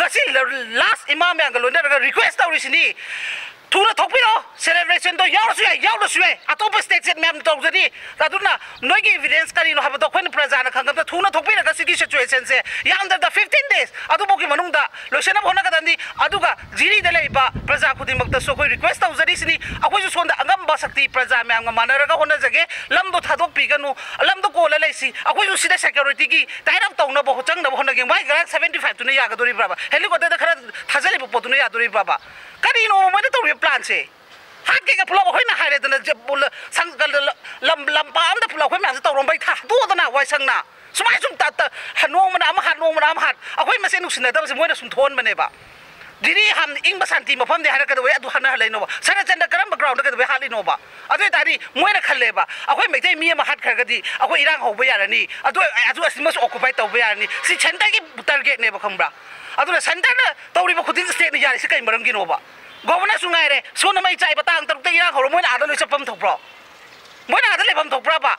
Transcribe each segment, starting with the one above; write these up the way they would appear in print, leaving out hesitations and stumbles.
ngasi last imam yang galon da request tawrisini thuna thokpiro celebration do yaurasue atopa state mem tawjani aduna noigi evidence kari no haba to khoin prajana khangam thuna thokpira ka sigi situation se yamda the 15 days adubo ki manungda loisena bhona ka dandi aduga jiri da leiba praja khuding makta so khoi request tawjani sini akhoi ju sonda angam ba sakti praja mem nga manara ka hona jage lamdo thadok pi ganu lamdo ko la leisi akhoi ju sida security ki tairap tawna bo chang na hona ge mai garak 75 tuna ya ga dori braba helicopter da khara thajali bo tuna ya dori braba kari no mo to plan se hake ka pulo khoi na haire dana jebul sangal lam pa am da pulo khoi ma ta rom bai tha do dana wai sang na sumai sum ta hanong mana am hat akhoi ma se nu sina da se moi na sum thon mane ba diri ham ing ba santi ma pham de hara ka do adu hana halai no ba sana chanda karam background ka do hali no ba adu tari moi na khalle ba akhoi mai dai mi ma hat khar ga di akhoi irang ho ba yarani adu asimas occupy to ba yarani si chanda ki target ne ba khambra adu na santa na tawri ba khudin state ni yari se kai maram gi no ba governor sungai re sona mai chai batang taruk te irang horo moi na ada loi chapam thokpro moi na ada le pam thokpra ba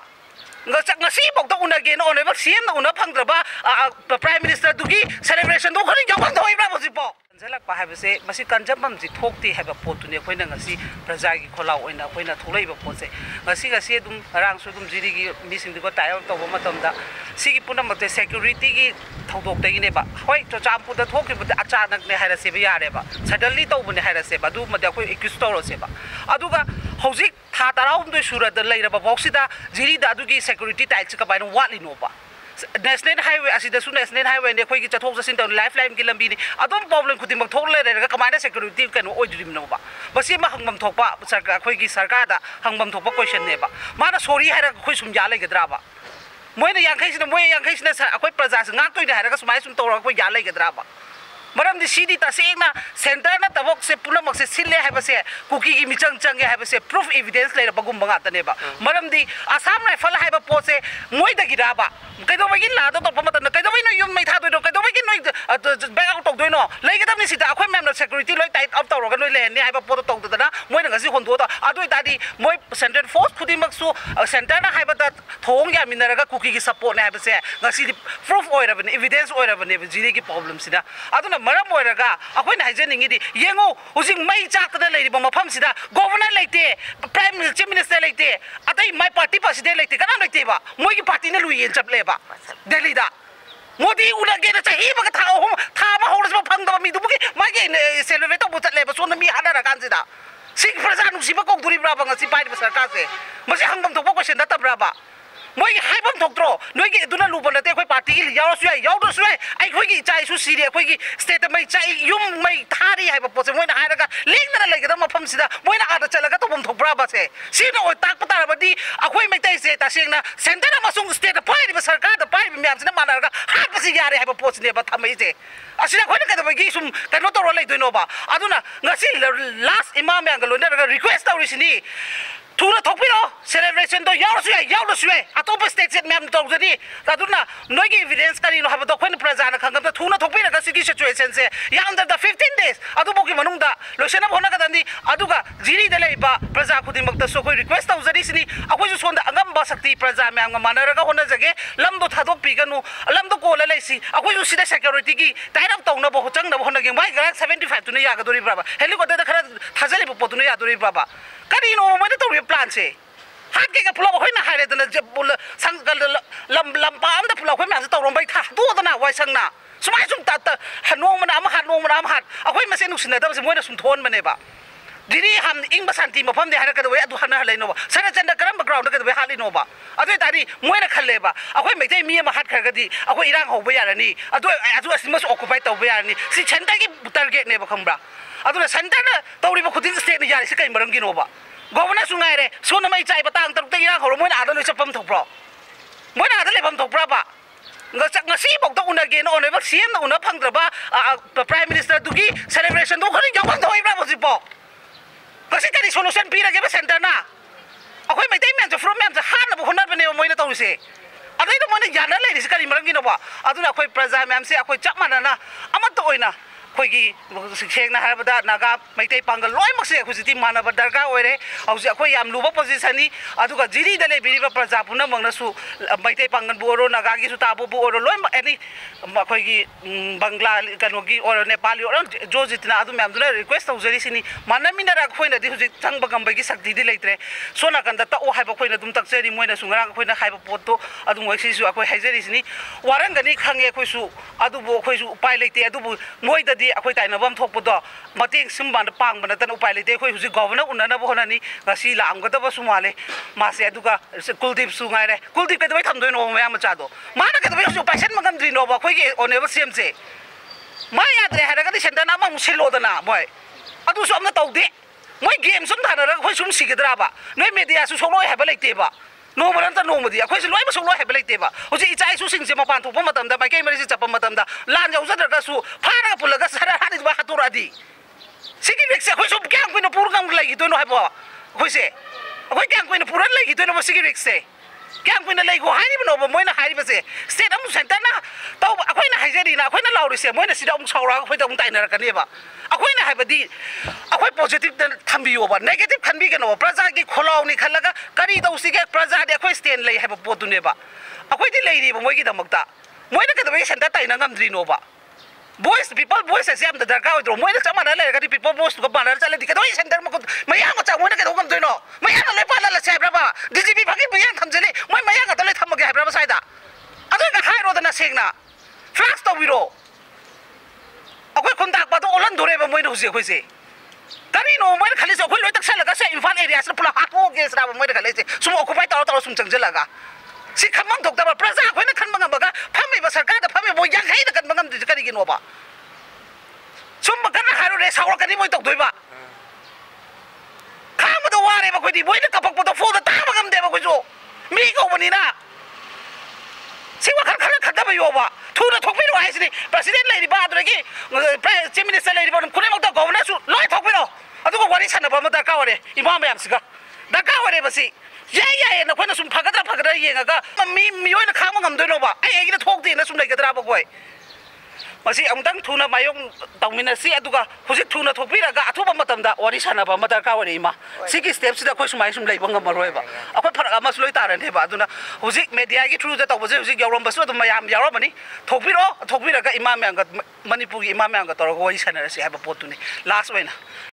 ngasi bok to una ge no ne ba cm na una phang ba prime minister dugi celebration do khari jawang thoi ba bo sipo jalak pa ha se masi kanjam ji thokti ha ba potu ne khoina ngasi praja gi kholau oina khoina tholai ba po se ngasi dum rang su dum jiri gi mising di ko tayam to ba matam da sigi punam te security gi thawdok te gi ne ba hoi to champu da thokri ba achanak ne haira se ba yare ba suddenly to bu ne haira se ba du ma da khoi ikustoro se ba aduga hojik tha tarahum do sura da leira ba boxida jiri da adugi security tail ka ba no watli no ba national highway asida su national highway ne khoi gi chathok jasin da lifeline gi lambi ni adom problem khudim bak thok le re ka kamana security kan oi drim no ba basi ma hangmam thok ba sarkar khoi gi sarkar da hangmam thok ba question ne ba mana sorry haira khoi sum ya le gedra ba moi na yang khai sina akhoi praja sa ngak toi ne haira ka sumai sum tora khoi ya le gedra ba maram di sidi ta sengna center na tabok se punamak se sille haiba se kuki gi michang chang ge haiba se proof evidence le bagum banga ta ne ba maram di Assam rifle haiba po se moi da gira ba kai do bagin la do to pamata na kai do no yum mai tha do kai do bagin no back out tok do no le ga tam ni sida akhoi mem na security loi tight up tor ga loi le ni haiba po to tok da na moi na ngasi hon do ta adoi ta di moi central force khudi mak su center na haiba ta thong ya minara ga kuki gi support na haiba se ngasi proof oira ba evidence oira ba ne jiri gi problem sida aduna maram oiraga akhoi na haijeningi di yengo husing mai chak da leiri ba mafam sida governor leite prime minister leite atai mai party president leite kana leite ba moi gi party ne lui yen chap le ba delhi da modi una ge na chahi ba tha ma horas ba phang da mi du gi mai ge celebrate to bu chat le ba son mi hada ra kan sida sing praja nu si ba kok duri bra ba ngasi pai ba sarkar se masi hangbam thok ba question da ta bra ba moi haibam thokdro noi gi duna lu bonate khoi party gi yaw do su ai khoi gi chai su siri khoi gi state mai chai yum mai thari haiba po se moi na hairaga ling na le ga ma pham sida moi na ada chalaga to bom thokbra ba se si no tak pata ba di akhoi mai tai se ta sing na center na masung state pai ba sarkar da pai mi am sina mana ga ha ba si yare haiba po se ne ba thamai se asina khoi na ka da gi sum ka no to ro le do no ba aduna ngasi last imam yang galon da request tawrisini thuna thokpiro celebration do yaurasue atopa state mem tawjani aduna noigi evidence kari no haba to khoin prajana khangam thuna thokpira ka sigi situation se yamda the 15 days adubo ki manungda loisena bhona ka dandi aduga jiri da leiba praja khuding makta so khoi request tawjani sini akhoi ju sonda angam ba sakti praja mem nga manara ga hona jage lamdo thadok pi ganu lamdo ko la leisi akhoi ju sida security ki tairap tawna bo chang na hona ge mai garak 75 tuna ya ga dori braba helicopter da khara thajali bo tuna ya dori braba kari no mo to plan se hake ka pulo khoi na haire dana jebul sangal lam pa am da pulo khoi ma ta rom bai tha do dana wai sang na sumai sum ta hanong mana am hat akhoi ma se nu sina da se moi na sum thon mane ba diri ham ing ba santi ma pham de hara ka do adu hana halai no ba sana chanda karam background ka do hali no ba adu tari moi na khalle ba akhoi mai dai mi ma hat khar ga di akhoi irang ho ba yarani adu asimas occupy to ba yarani si chanda ki target ne ba khambra adu na center na tawri ba khudin state ni yari se kai maram gi no ba governor sungai re sona mai chai batang taruk te irang horo moi na ada loi chapam thokpro moi na ada le pam thokpra ba ngasi bok to una ge no ne ba cm na una phang ba prime minister dugi celebration do khari jawang thoi bra bo sipo kasi kani solution pi ra ge ba center na akhoi mai tai men jo from men ja han na bo honat bane moi na to se adai to moi na yana le ri se kani maram gi no ba aduna akhoi praja mem se akhoi chap mana na amat to oina ꯑꯩꯈꯣꯏꯒꯤ ꯁꯦꯡꯅ ꯍꯥꯏꯔꯕꯗ ꯅꯥꯒꯥ ꯃꯩꯇꯩ ꯄꯥꯡꯒꯜ ꯂꯣꯏꯅꯃꯛꯁꯦ ꯍꯧꯖꯤꯛꯇꯤ ꯃꯥꯟꯅꯕ ꯗꯔꯀꯥꯔ ꯑꯣꯏꯔꯦ ꯍꯧꯖꯤꯛ ꯑꯩꯈꯣꯏ ꯌꯥꯝ ꯂꯨꯕ ꯄꯣꯖꯤꯁꯟꯅꯤ ꯑꯗꯨꯒ ꯖꯤꯔꯤꯗ ꯂꯩꯕꯤꯔꯤꯕ ꯄ꯭ꯔꯖꯥ ꯄꯨꯝꯅꯃꯛꯅꯁꯨ ꯃꯩꯇꯩ ꯄꯥꯡꯒꯜꯕꯨ ꯑꯣꯏꯔꯣ ꯅꯥꯒꯥꯒꯤꯁꯨ ꯇꯥꯕꯨꯕꯨ ꯑꯣꯏꯔꯣ ꯂꯣꯏꯅꯃꯛ ꯑꯦꯅꯤ ꯑꯩꯈꯣꯏꯒꯤ ꯕꯪꯒ꯭ꯂꯥ ꯀꯩꯅꯣꯒꯤ ꯑꯣꯏꯔꯣ ꯅꯦꯄꯥꯂꯤ ꯑꯣꯏꯔꯣ ꯖꯣꯖꯤꯠꯅ ꯑꯗꯨ ꯃꯌꯥꯝꯗꯨꯅ ꯔꯤꯀ꯭ꯋꯦꯁ ꯇꯧꯖꯔꯤꯁꯤꯅꯤ ꯃꯥꯟꯅꯃꯤꯟꯅꯔ ꯑꯩꯈꯣꯏꯅꯗꯤ ꯍꯧꯖꯤꯛ ꯆꯪꯕ ꯉꯝꯕꯒꯤ ꯁꯛꯇꯤꯗꯤ ꯂꯩꯇ꯭ꯔꯦ ꯁꯣꯝ ꯅꯥꯀꯟꯗ ꯇꯛꯑꯣ ꯍꯥꯏꯕ ꯑꯩꯈꯣꯏꯅ ꯑꯗꯨꯝ ꯇꯛꯆꯔꯤ ꯃꯣꯏꯅꯁꯨ ꯉꯔꯥꯡ ꯑꯩꯈꯣꯏꯅ ꯍꯥꯏꯕ ꯄꯣꯠꯇꯣ ꯑꯗꯨꯝ ꯃꯣꯏꯁꯤꯁꯨ ꯑꯩꯈꯣꯏ ꯍꯥꯏꯖꯔꯤꯁꯤꯅꯤ ꯋꯥꯔꯝꯒꯅꯤ ꯈꯪꯉꯦ ꯑꯩꯈꯣꯏꯁꯨ ꯑꯗꯨꯕꯨ ꯑꯩꯈꯣꯏꯁꯨ ꯎꯄꯥꯏ ꯂꯩꯇꯦ ꯑꯗꯨꯕꯨ ꯃꯣꯏꯗꯗꯤ ꯑꯩꯈꯣꯏ ꯇꯥꯏꯅꯐꯝ ꯊꯣꯛꯄꯗꯣ ꯃꯇꯦꯡ ꯁꯤꯟꯕꯥꯟꯗ ꯄꯥꯡꯕ ꯅꯠꯇꯅ ꯎꯄꯥꯏ ꯂꯩꯇꯦ ꯑꯩꯈꯣꯏ ꯍꯧꯖꯤꯛ ꯒꯣꯚꯔꯅꯔ ꯎꯅꯅꯕ ꯍꯣꯠꯅꯅꯤ ꯉꯁꯤ ꯂꯥꯛꯑꯝꯒꯗꯕꯁꯨ ꯃꯥꯜꯂꯦ ꯃꯥꯁꯦ ꯑꯗꯨꯒ ꯀꯨꯜꯗꯤꯞꯁꯨ ꯉꯥꯏꯔꯦ ꯀꯨꯜꯗꯤꯞ ꯀꯩꯗꯧꯕꯩ ꯊꯝꯗꯣꯏꯅꯣ ꯃꯌꯥꯝ ꯃꯆꯥꯗꯣ ꯃꯥꯅ ꯀꯩꯗꯧꯕꯩ ꯍꯧꯖꯤꯛ ꯄꯥꯏꯁꯟꯕ ꯉꯝꯗ꯭ꯔꯤꯅꯣꯕ ꯑꯩꯈꯣꯏꯒꯤ ꯑꯣꯅꯦꯕꯜ ꯁꯤಎꯝꯁꯦ ꯃꯥ ꯌꯥꯗ꯭ꯔꯦ ꯍꯥꯏꯔꯒꯗꯤ ꯁꯦꯟꯇꯔꯅ ꯑꯃꯃꯨꯛ ꯁꯤꯜꯂꯣꯗꯅ ꯃꯣꯏ ꯑꯗꯨꯁꯨ ꯑꯝꯇ ꯇꯧꯗꯦ ꯃꯣꯏ ꯒꯦꯝ ꯁꯨꯝ ꯊꯥꯅꯔꯒ ꯑꯩꯈꯣꯏ ꯁꯨꯝ ꯁꯤꯒꯗ꯭ꯔꯥꯕ ꯅꯣꯏ ꯃꯦꯗꯤꯌꯥꯁꯨ ꯁꯣꯛꯂꯣꯏ ꯍꯥꯏꯕ ꯂꯩꯇꯦꯕ ꯅꯣꯡꯃ ꯅꯠꯇ ꯅꯣꯡꯃꯗꯤ ꯑꯩꯈꯣꯏꯁꯨ ꯂꯣꯏꯅꯃꯛ ꯁꯣꯛꯂꯣꯏ ꯍꯥꯏꯕ ꯂꯩꯇꯦꯕ ꯍꯧꯖꯤꯛ ꯏꯆꯥ ꯏꯁꯨꯁꯤꯡꯁꯦ ꯃꯄꯥꯟ ꯊꯣꯛꯄ ꯃꯇꯝꯗ ꯃꯥꯏꯀꯩ ꯃꯔꯤꯁꯦ ꯆꯠꯄ ꯃꯇꯝꯗ ꯂꯥꯟ ꯌꯧꯖꯗ꯭ꯔꯒꯁꯨ ꯐꯥꯔꯒ ꯄꯨꯜꯂꯒ ꯁꯔ ꯍꯥꯟꯅ ꯍꯥꯠꯇꯣꯔꯛꯑꯗꯤ ꯁꯤꯒꯤ ꯔꯤꯛꯁꯦ ꯑꯩꯈꯣꯏ ꯁꯨꯝ ꯀꯌꯥꯝ ꯀꯨꯏꯅ ꯄꯨꯔꯒ ꯂꯩꯈꯤꯗꯣꯏꯅꯣ ꯍꯥꯏꯕ ꯑꯩꯈꯣꯏꯁꯦ ꯑꯩꯈꯣꯏ ꯀꯌꯥꯝ ꯀꯨꯏꯅ ꯄꯨꯔꯒ ꯂꯩꯈꯤꯗꯣꯏꯅꯣꯕ ꯁꯤꯒꯤ ꯔꯤꯛꯁꯦ ꯀꯌꯥꯝ ꯀꯨꯏꯅ ꯂꯩꯒꯣ ꯍꯥꯏꯔꯤꯕꯅꯣꯕ ꯃꯣꯏꯅ ꯍꯥꯏꯔꯤꯕꯁꯦ ꯁ꯭ꯇꯦꯠ ꯑꯃꯨꯛ ꯁꯦꯟꯇꯔꯅ ꯇꯧꯕ ꯑꯩꯈꯣꯏꯅ ꯍꯥꯏꯖꯔꯤꯅ ꯑꯩꯈꯣꯏꯅ ꯂꯥꯎꯔꯤꯁꯦ ꯃꯣꯏꯅ ꯁꯤꯗ ꯑꯃꯨꯛ ꯁꯥꯎꯔꯒ ꯑꯩꯈꯣꯏꯗ ꯑꯃꯨꯛ ꯇꯥꯏꯅꯔꯛꯀꯅꯦꯕ ꯑꯩꯈꯣꯏꯅ ꯍꯥꯏꯕꯗꯤ ꯑꯩꯈꯣꯏ ꯄꯣꯖꯤꯇꯤꯚꯇ ꯊꯝꯕꯤꯌꯣꯕ ꯅꯦꯒꯦꯇꯤꯚ ꯈꯟꯕꯤꯒꯅꯣꯕ ꯄ꯭ꯔꯖꯥꯒꯤ ꯈꯣꯜꯂꯥꯎꯅꯤ ꯈꯜꯂꯒ ꯀꯔꯤ ꯇꯧꯁꯤꯒꯦ ꯄ꯭ꯔꯖꯥꯗꯤ ꯑꯩꯈꯣꯏ ꯁ꯭ꯇꯦꯟ ꯂꯩ ꯍꯥꯏꯕ ꯄꯣꯠꯇꯨꯅꯦꯕ ꯑꯩꯈꯣꯏꯗꯤ ꯂꯩꯔꯤꯕ ꯃꯣꯏꯒꯤꯗꯃꯛꯇ ꯃꯣꯏꯅ ꯀꯩꯗꯧꯕꯒꯤ ꯁꯦꯟꯇꯔ ꯇꯥꯏꯅ ꯉꯝꯗ꯭ꯔꯤꯅꯣꯕ ꯚꯣꯏꯁ ꯄꯤꯄꯜ ꯚꯣꯏꯁ ꯑꯁꯤ ꯌꯥꯝꯅ ꯗꯔꯀꯥꯔ ꯑꯣꯏꯗ꯭ꯔꯣ ꯃꯣꯏꯅ ꯆꯞ ꯃꯥꯟꯅ ꯂꯩꯔꯒꯗꯤ ꯄꯤꯄꯜ ꯚꯣꯏꯁꯇꯨꯒ ꯃꯥꯟꯅꯔ ꯆꯠꯂꯗꯤ ꯀꯩꯗꯧꯕꯒꯤ ꯁꯦꯟꯇꯔ ꯃꯌꯥꯡ ꯃꯆꯥ ꯃꯣꯏꯅ ꯀꯩꯗꯧ ꯉꯝꯗꯣꯏꯅꯣ ꯃꯌꯥꯡꯅ ꯂꯣꯏ ꯄꯥꯜꯍꯜꯂꯁꯦ ꯍꯥꯏꯕ꯭ꯔꯕ ꯗꯤꯖꯤꯄꯤ ꯐꯪꯉꯤ ꯃꯌꯥꯡ ꯊꯝꯖꯤꯜꯂꯤ ꯃꯣꯏ ꯃꯌꯥꯡ ꯉꯥꯛꯇ ꯂꯣꯏ ꯊꯝꯃꯒꯦ ꯍꯥꯏꯕ꯭ꯔꯕ ꯁ꯭ꯋꯥꯏꯗ ꯑꯗꯨꯒ ꯍꯥꯏꯔꯣꯗꯅ ꯁꯦꯡꯅ ꯐ꯭ꯂꯥꯛꯁ ꯇꯧꯕꯤꯔꯣ ꯑꯩꯈꯣꯏ ꯈꯨꯟꯇꯥꯛꯄꯗꯣ ꯑꯣꯜꯍꯟꯗꯣꯔꯦꯕ ꯃꯣꯏꯅ ꯍꯧꯖꯤꯛ ꯑꯩꯈꯣꯏꯁꯦ ꯀꯔꯤꯅꯣ ꯃꯣꯏꯅ ꯈꯜꯂꯤꯁꯦ ꯑꯩꯈꯣꯏ ꯂꯣꯏ ꯇꯛꯁꯜꯂꯒ ꯁꯦ ꯏꯝꯐꯥꯜ ꯑꯦꯔꯤꯌꯥꯁꯤꯗ ꯄꯨꯂꯞ ꯍꯥꯠꯇꯣꯛꯑꯒꯦꯁꯤꯔꯥꯕ ꯃꯣꯏꯅ ꯈꯜꯂꯤꯁꯦ ꯁꯨꯝ ꯑꯣꯀꯨꯄꯥꯏ ꯇꯧꯔ ꯁꯨꯝ ꯆꯪꯁꯤꯜꯂꯒ ꯁꯤ ꯈꯟꯐꯝ ꯊꯣꯛꯇꯕ ꯄ꯭ꯔꯖꯥ ꯑꯩꯈꯣꯏꯅ ꯈꯟꯕ ꯉꯝꯕꯒ ꯐꯝꯃꯤꯕ ꯁꯔꯀꯥꯔꯗ ꯐꯝꯃꯤꯕ ꯃꯣꯏ ꯌꯥꯡꯈꯩꯗ ꯀꯟꯕ ꯉꯝꯗ꯭ꯔꯤꯁꯦ ꯀꯔꯤꯒꯤꯅꯣꯕ ꯁꯨꯝꯕ ꯀꯟꯅ ꯍꯥꯏꯔꯨꯔꯦ ꯁꯥꯎꯔꯛꯀꯅꯤ ꯃꯣꯏ ꯇꯧꯗꯣꯏꯕ ꯈꯥꯡꯕꯗ ꯋꯥꯔꯦꯕ ꯑꯩꯈꯣꯏꯗꯤ ꯃꯣꯏꯅ ꯀꯞꯄꯛꯄꯗꯣ ꯐꯣꯟꯗ ꯇꯥꯕ ꯉꯝꯗꯦꯕ ꯑꯩꯈꯣꯏꯁꯨ ꯃꯤ ꯀꯧꯕꯅꯤꯅ ꯁꯤ ꯋꯥꯈꯜ ꯈꯜꯂ ꯈꯟꯊꯕꯤꯌꯣꯕ ꯊꯨꯅ ꯊꯣꯛꯄꯤꯔꯣ ꯍꯥꯏꯁꯤꯅꯤ ꯄ꯭ꯔꯁꯤꯗꯦꯟ ꯂꯩꯔꯤꯕ ꯑꯗꯨꯗꯒꯤ ꯆꯤꯐ ꯃꯤꯅꯤꯁꯇꯔ ꯂꯩꯔꯤꯕ ꯈꯨꯗꯤꯡꯃꯛꯇ ꯒꯣꯚꯔꯅꯔꯁꯨ ꯂꯣꯏ ꯊꯣꯛꯄꯤꯔꯣ ꯑꯗꯨꯒ ꯋꯥꯔꯤ ꯁꯥꯟꯅꯕ ꯑꯃ ꯗꯔꯀꯥꯔ ꯑꯣꯏꯔꯦ ꯏꯃꯥ ꯃꯌꯥꯝꯁꯤꯒ ꯗꯔꯀꯥꯔ ꯑꯣꯏꯔꯦꯕ ꯁꯤ ꯌꯥꯏꯌꯦꯅ ꯑꯩꯈꯣꯏꯅ ꯁꯨꯝ ꯐꯒꯗ꯭ꯔꯥ ꯌꯦꯡꯉꯒ ꯃꯤꯑꯣꯏꯅ ꯈꯥꯡꯕ ꯉꯝꯗꯣꯏꯅꯣꯕ ꯑꯩꯒꯤꯗ ꯊꯣꯛꯇꯦꯅ ꯁꯨꯝ ꯂꯩꯒꯗ꯭ꯔꯥꯕ ꯑꯩꯈꯣꯏ ꯃꯁꯤ ꯑꯃꯨꯛꯇꯪ ꯊꯨꯅ ꯃꯥꯌꯣꯛ ꯇꯧꯃꯤꯟꯅꯁꯤ ꯑꯗꯨꯒ ꯍꯧꯖꯤꯛ ꯊꯨꯅ ꯊꯣꯛꯄꯤꯔꯒ ꯑꯊꯨꯕ ꯃꯇꯝꯗ ꯋꯥꯔꯤ ꯁꯥꯟꯅꯕ ꯑꯃ ꯗꯔꯀꯥꯔ ꯑꯣꯏꯔꯦ ꯏꯃꯥ ꯁꯤꯒꯤ ꯁ꯭ꯇꯦꯞꯁꯤꯗ ꯑꯩꯈꯣꯏ ꯁꯨꯃꯥꯏꯅ ꯁꯨꯝ ꯂꯩꯕ ꯉꯝꯃꯔꯣꯏꯕ ꯑꯩꯈꯣꯏ ꯐꯔꯛ ꯑꯃꯁꯨ ꯂꯣꯏ ꯇꯥꯔꯅꯦꯕ ꯑꯗꯨꯅ ꯍꯧꯖꯤꯛ ꯃꯦꯗꯤꯌꯥꯒꯤ ꯊ꯭ꯔꯨꯗ ꯇꯧꯕꯁꯦ ꯍꯧꯖꯤꯛ ꯌꯧꯔꯝꯕꯁꯨ ꯑꯗꯨꯝ ꯃꯌꯥꯝ ꯌꯥꯎꯔꯝꯃꯅꯤ ꯊꯣꯛꯄꯤꯔꯣ ꯊꯣꯛꯄꯤꯔꯒ ꯏꯃꯥ ꯃꯌꯥꯝꯒ ꯃꯅꯤꯄꯨꯔꯒꯤ ꯏꯃꯥ ꯃꯌꯥꯝꯒ ꯇꯧꯔꯒ ꯋꯥꯔꯤ ꯁꯥꯟꯅꯔꯁꯤ ꯍꯥꯏꯕ ꯄꯣꯠꯇꯨꯅꯤ ꯂꯥꯁ ꯑꯣꯏꯅ